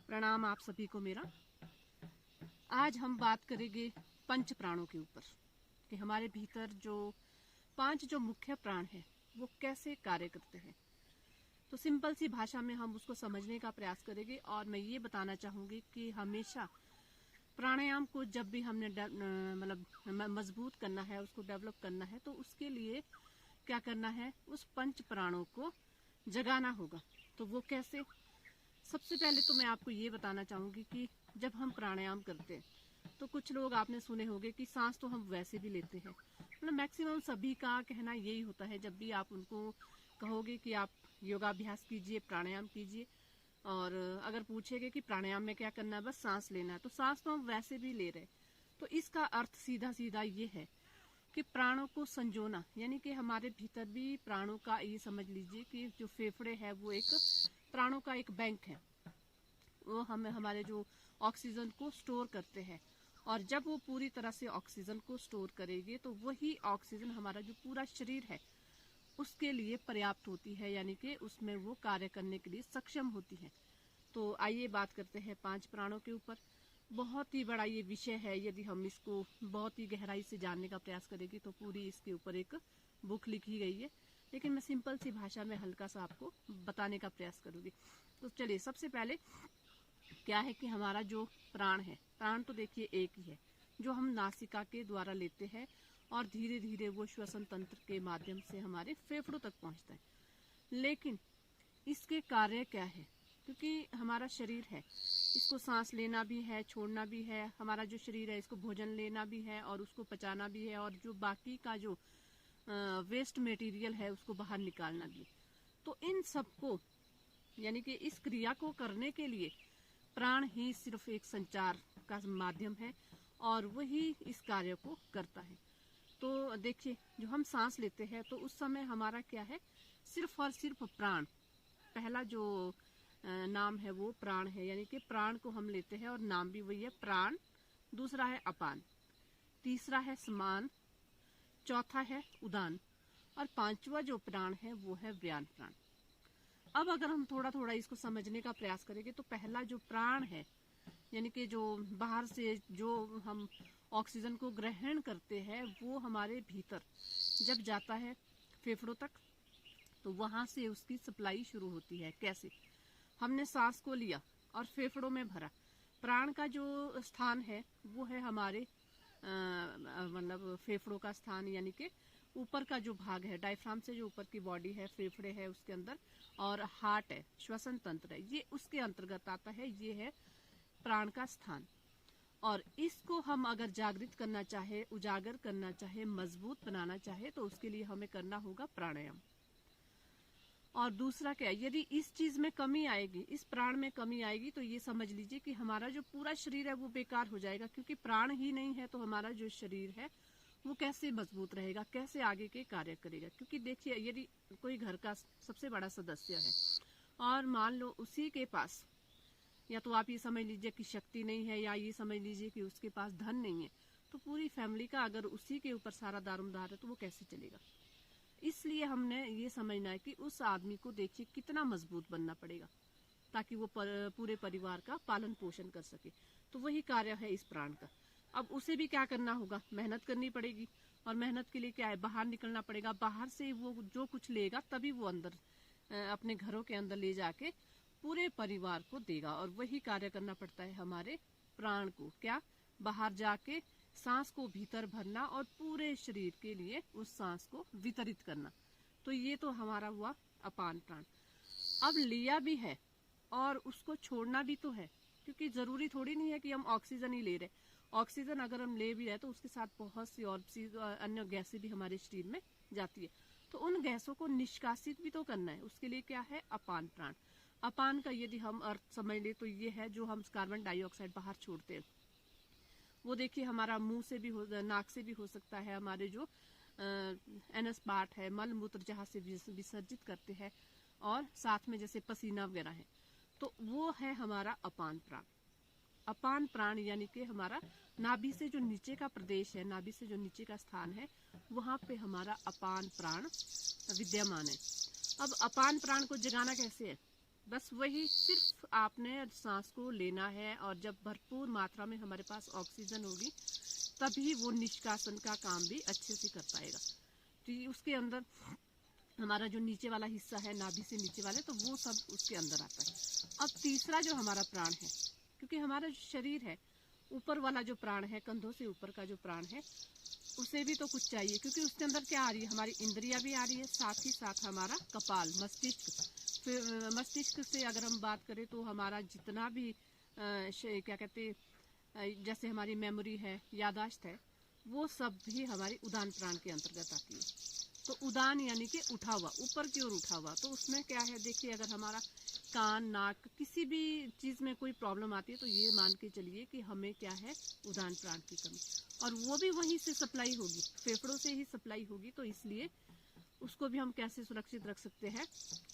प्रणाम आप सभी को मेरा। आज हम बात करेंगे पंच प्राणों के ऊपर कि हमारे भीतर जो 5 जो मुख्य प्राण हैं वो कैसे कार्य करते हैं। तो सिंपल सी भाषा में हम उसको समझने का प्रयास करेंगे और मैं ये बताना चाहूंगी कि हमेशा प्राणायाम को जब भी हमने मतलब मजबूत करना है, उसको डेवलप करना है, तो उसके लिए क्या करना है, उस पंच प्राणों को जगाना होगा। तो वो कैसे? सबसे पहले तो मैं आपको ये बताना चाहूंगी कि जब हम प्राणायाम करते हैं तो कुछ लोग आपने सुने होंगे कि सांस तो हम वैसे भी लेते हैं। मतलब मैक्सिमम सभी का कहना यही होता है, जब भी आप उनको कहोगे कि आप योगाभ्यास कीजिए, प्राणायाम कीजिए, और अगर पूछेंगे कि प्राणायाम में क्या करना है, बस सांस लेना है, तो सांस तो हम वैसे भी ले रहे। तो इसका अर्थ सीधा सीधा ये है कि प्राणों को संजोना, यानी कि हमारे भीतर भी प्राणों का, ये समझ लीजिए कि जो फेफड़े है वो एक प्राणों का एक बैंक है। वो हमें हमारे जो ऑक्सीजन को स्टोर करते हैं, और जब वो पूरी तरह से ऑक्सीजन को स्टोर करेंगे तो वही ऑक्सीजन हमारा जो पूरा शरीर है उसके लिए पर्याप्त होती है, यानी कि उसमें वो कार्य करने के लिए सक्षम होती है। तो आइए बात करते हैं 5 प्राणों के ऊपर। बहुत ही बड़ा ये विषय है, यदि हम इसको बहुत ही गहराई से जानने का प्रयास करेंगे तो पूरी इसके ऊपर एक बुक लिखी गई है, लेकिन मैं सिंपल सी भाषा में हल्का सा आपको बताने का प्रयास करूंगी। तो चलिए, सबसे पहले क्या है कि हमारा जो प्राण है, प्राण तो देखिए एक ही है जो हम नासिका के द्वारा लेते हैं और धीरे धीरे वो श्वसन तंत्र के माध्यम से हमारे फेफड़ों तक पहुंचता है। लेकिन इसके कार्य क्या है? क्योंकि हमारा शरीर है, इसको सांस लेना भी है, छोड़ना भी है। हमारा जो शरीर है इसको भोजन लेना भी है और उसको पचाना भी है, और जो बाकी का जो वेस्ट मटेरियल है उसको बाहर निकालना भी। तो इन सबको, यानी कि इस क्रिया को करने के लिए प्राण ही सिर्फ एक संचार का माध्यम है और वही इस कार्य को करता है। तो देखिए, जो हम सांस लेते हैं तो उस समय हमारा क्या है, सिर्फ और सिर्फ प्राण, पहला जो नाम है वो प्राण है, यानी कि प्राण को हम लेते हैं और नाम भी वही है, प्राण। दूसरा है अपान, तीसरा है समान, चौथा है उदान, और 5वां जो प्राण है वो है व्यान प्राण। अब अगर हम थोड़ा थोड़ा इसको समझने का प्रयास करेंगे तो पहला जो प्राण है, यानी कि जो बाहर से जो हम ऑक्सीजन को ग्रहण करते हैं, वो हमारे भीतर जब जाता है फेफड़ों तक, तो वहां से उसकी सप्लाई शुरू होती है। कैसे? हमने सांस को लिया और फेफड़ों में भरा। प्राण का जो स्थान है वो है हमारे मतलब फेफड़ों का स्थान, यानी कि ऊपर का जो भाग है, डायफ्राम से जो ऊपर की बॉडी है, फेफड़े है उसके अंदर, और हार्ट है, श्वसन तंत्र है, ये उसके अंतर्गत आता है। ये है प्राण का स्थान। और इसको हम अगर जागृत करना चाहे, उजागर करना चाहे, मजबूत बनाना चाहे, तो उसके लिए हमें करना होगा प्राणायाम। और दूसरा क्या है, यदि इस चीज में कमी आएगी, इस प्राण में कमी आएगी, तो ये समझ लीजिए कि हमारा जो पूरा शरीर है वो बेकार हो जाएगा। क्योंकि प्राण ही नहीं है तो हमारा जो शरीर है वो कैसे मजबूत रहेगा, कैसे आगे के कार्य करेगा। क्योंकि देखिए, यदि कोई घर का सबसे बड़ा सदस्य है और मान लो उसी के पास, या तो आप ये समझ लीजिए कि शक्ति नहीं है, या ये समझ लीजिए कि उसके पास धन नहीं है, तो पूरी फैमिली का अगर उसी के ऊपर सारा दारोमदार है तो वो कैसे चलेगा। इसलिए हमने ये समझना है कि उस आदमी को देखिए कितना मजबूत बनना पड़ेगा ताकि वो पूरे परिवार का पालन पोषण कर सके। तो वही कार्य है इस प्राण का। अब उसे भी क्या करना होगा, मेहनत करनी पड़ेगी, और मेहनत के लिए क्या है, बाहर निकलना पड़ेगा। बाहर से वो जो कुछ लेगा तभी वो अंदर अपने घरों के अंदर ले जाके पूरे परिवार को देगा। और वही कार्य करना पड़ता है हमारे प्राण को, क्या, बाहर जाके सांस को भीतर भरना और पूरे शरीर के लिए उस सांस को वितरित करना। तो ये तो हमारा हुआ अपान प्राण। अब लिया भी है और उसको छोड़ना भी तो है, क्योंकि जरूरी थोड़ी नहीं है कि हम ऑक्सीजन ही ले रहे। ऑक्सीजन अगर हम ले भी रहे तो उसके साथ बहुत सी और अन्य गैसें भी हमारे शरीर में जाती है, तो उन गैसों को निष्कासित भी तो करना है। उसके लिए क्या है, अपान प्राण। अपान का यदि हम अर्थ समझ ले तो ये है जो हम कार्बन डाइऑक्साइड बाहर छोड़ते हैं, वो देखिए हमारा मुंह से भी नाक से भी हो सकता है, हमारे जो एनस पार्ट है, मल मूत्र जहाँ से विसर्जित करते हैं, और साथ में जैसे पसीना वगैरह है, तो वो है हमारा अपान प्राण। अपान प्राण यानी कि हमारा नाभि से जो नीचे का प्रदेश है, नाभि से जो नीचे का स्थान है, वहां पे हमारा अपान प्राण विद्यमान है। अब अपान प्राण को जगाना कैसे है? बस वही सिर्फ आपने सांस को लेना है, और जब भरपूर मात्रा में हमारे पास ऑक्सीजन होगी तभी वो निष्कासन का काम भी अच्छे से कर पाएगा। तो उसके अंदर हमारा जो नीचे वाला हिस्सा है, नाभि से नीचे वाले, तो वो सब उसके अंदर आता है। अब तीसरा जो हमारा प्राण है, क्योंकि हमारा जो शरीर है, ऊपर वाला जो प्राण है, कंधों से ऊपर का जो प्राण है, उसे भी तो कुछ चाहिए, क्योंकि उसके अंदर क्या आ रही है, हमारी इंद्रियां भी आ रही है, साथ ही साथ हमारा कपाल, मस्तिष्क। फिर मस्तिष्क से अगर हम बात करें तो हमारा जितना भी क्या कहते, जैसे हमारी मेमोरी है, यादाश्त है, वो सब भी हमारी उदान प्राण के अंतर्गत आती है। तो उदान यानी कि उठा हुआ, ऊपर की ओर उठा हुआ। तो उसमें क्या है, देखिए, अगर हमारा कान, नाक, किसी भी चीज़ में कोई प्रॉब्लम आती है तो ये मान के चलिए कि हमें क्या है, उदान प्राण की कमी, और वो भी वहीं से सप्लाई होगी, फेफड़ों से ही सप्लाई होगी। तो इसलिए उसको भी हम कैसे सुरक्षित रख सकते हैं,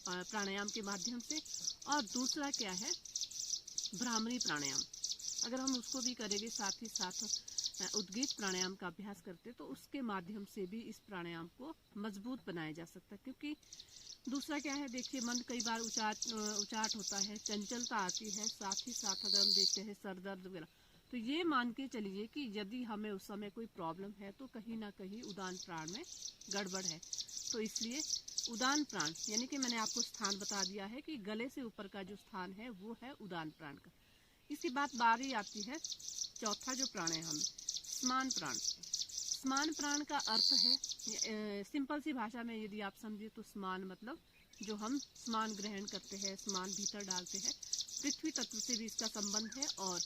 प्राणायाम के माध्यम से। और दूसरा क्या है, भ्रामरी प्राणायाम। अगर हम उसको भी करेंगे, साथ ही साथ उद्गीत प्राणायाम का अभ्यास करते, तो उसके माध्यम से भी इस प्राणायाम को मजबूत बनाया जा सकता है। क्योंकि दूसरा क्या है, देखिए, मन कई बार उचाट होता है, चंचलता आती है, साथ ही साथ अगर हम देखते हैं सर दर्द वगैरह, तो ये मान के चलिए कि यदि हमें उस समय कोई प्रॉब्लम है तो कहीं ना कहीं उदान प्राण में गड़बड़ है। तो इसलिए उदान प्राण यानी कि मैंने आपको स्थान बता दिया है कि गले से ऊपर का जो स्थान है वो है उदान प्राण का। इसके बाद बारी आती है चौथा जो प्राणायाम है, स्मान प्राण। स्मान प्राण का अर्थ है, सिंपल सी भाषा में यदि आप समझिए तो स्मान मतलब जो हम स्मान ग्रहण करते हैं, स्मान भीतर डालते हैं, पृथ्वी तत्व से भी इसका संबंध है और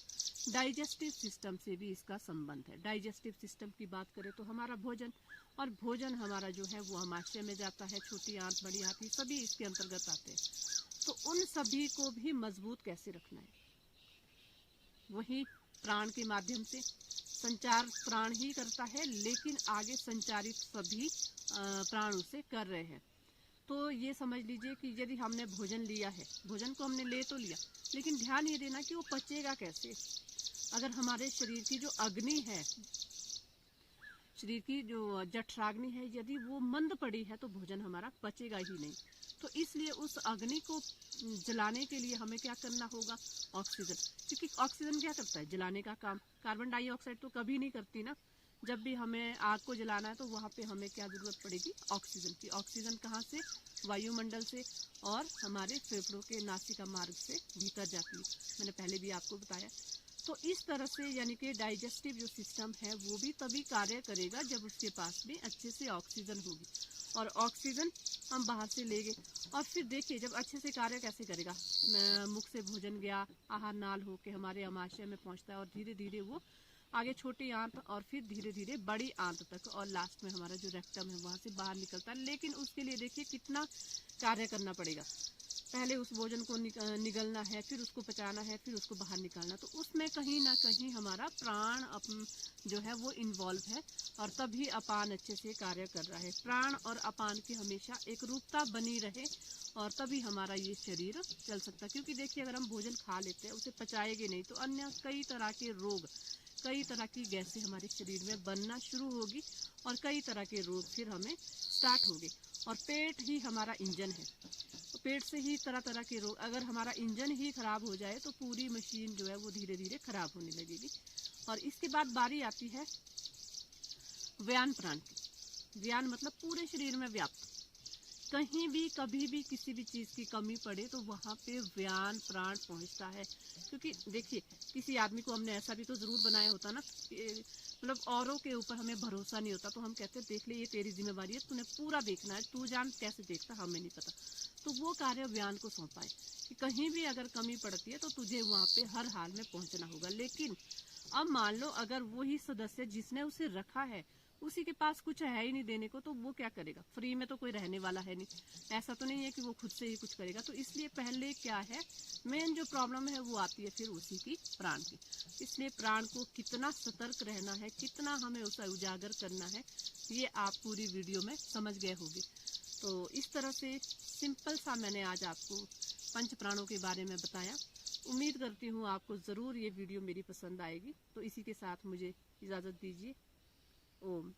डाइजेस्टिव सिस्टम से भी इसका संबंध है। डाइजेस्टिव सिस्टम की बात करें तो हमारा भोजन, और भोजन हमारा जो है वो आमाशय में जाता है, छोटी आंत, बड़ी आंत, सभी इसके अंतर्गत आते हैं। तो उन सभी को भी मजबूत कैसे रखना है, वही प्राण के माध्यम से। संचार प्राण ही करता है, लेकिन आगे संचारित सभी प्राण उसे कर रहे हैं। तो ये समझ लीजिए कि यदि हमने भोजन लिया है, भोजन को हमने ले तो लिया, लेकिन ध्यान ये देना कि वो पचेगा कैसे। अगर हमारे शरीर की जो अग्नि है, शरीर की जो जठराग्नि है, यदि वो मंद पड़ी है तो भोजन हमारा पचेगा ही नहीं। तो इसलिए उस अग्नि को जलाने के लिए हमें क्या करना होगा, ऑक्सीजन। क्योंकि ऑक्सीजन क्या करता है, जलाने का काम। कार्बन डाइऑक्साइड तो कभी नहीं करती ना। जब भी हमें आग को जलाना है तो वहाँ पे हमें क्या जरूरत पड़ेगी, ऑक्सीजन की। ऑक्सीजन कहाँ से, वायुमंडल से और हमारे फेफड़ों के नासिका मार्ग से भीतर जाती है, मैंने पहले भी आपको बताया। तो इस तरह से यानी कि डाइजेस्टिव जो सिस्टम है वो भी तभी कार्य करेगा जब उसके पास भी अच्छे से ऑक्सीजन होगी, और ऑक्सीजन हम बाहर से लेंगे। और फिर देखिए, जब अच्छे से कार्य कैसे करेगा, मुख से भोजन गया, आहार नाल होके हमारे आमाशय में पहुंचता है, और धीरे धीरे वो आगे छोटी आंत और फिर धीरे धीरे बड़ी आंत तक, और लास्ट में हमारा जो रेक्टम है वहां से बाहर निकलता है। लेकिन उसके लिए देखिए कितना कार्य करना पड़ेगा। पहले उस भोजन को निगलना है, फिर उसको पचाना है, फिर उसको बाहर निकालना। तो उसमें कहीं ना कहीं हमारा प्राण जो है वो इन्वॉल्व है, और तभी अपान अच्छे से कार्य कर रहा है। प्राण और अपान की हमेशा एक रूपता बनी रहे, और तभी हमारा ये शरीर चल सकता है। क्योंकि देखिए, अगर हम भोजन खा लेते हैं, उसे पचाएंगे नहीं, तो अन्य कई तरह के रोग, कई तरह की गैसें हमारे शरीर में बनना शुरू होगी, और कई तरह के रोग फिर हमें स्टार्ट होंगे। और पेट ही हमारा इंजन है, तो पेट से ही तरह तरह के रोग, अगर हमारा इंजन ही खराब हो जाए तो पूरी मशीन जो है वो धीरे धीरे खराब होने लगेगी। और इसके बाद बारी आती है व्यान प्राण की। व्यान मतलब पूरे शरीर में व्याप्त, कहीं भी कभी भी किसी भी चीज़ की कमी पड़े तो वहाँ पे व्यान प्राण पहुँचता है। क्योंकि देखिए, किसी आदमी को हमने ऐसा भी तो ज़रूर बनाया होता ना, मतलब औरों के ऊपर हमें भरोसा नहीं होता, तो हम कहते हैं देख ले, ये तेरी जिम्मेवारी है, तूने पूरा देखना है, तू जान कैसे देखता, हमें नहीं पता। तो वो कार्य व्यान को सौंपा है कि कहीं भी अगर कमी पड़ती है तो तुझे वहाँ पे हर हाल में पहुँचना होगा। लेकिन अब मान लो अगर वही सदस्य जिसने उसे रखा है, उसी के पास कुछ है ही नहीं देने को, तो वो क्या करेगा, फ्री में तो कोई रहने वाला है नहीं, ऐसा तो नहीं है कि वो खुद से ही कुछ करेगा। तो इसलिए पहले क्या है, मेन जो प्रॉब्लम है वो आती है फिर उसी की, प्राण की। इसलिए प्राण को कितना सतर्क रहना है, कितना हमें उसे उजागर करना है, ये आप पूरी वीडियो में समझ गए होंगे। तो इस तरह से सिंपल सा मैंने आज आपको पंच प्राणों के बारे में बताया। उम्मीद करती हूँ आपको ज़रूर ये वीडियो मेरी पसंद आएगी। तो इसी के साथ मुझे इजाज़त दीजिए। ओम।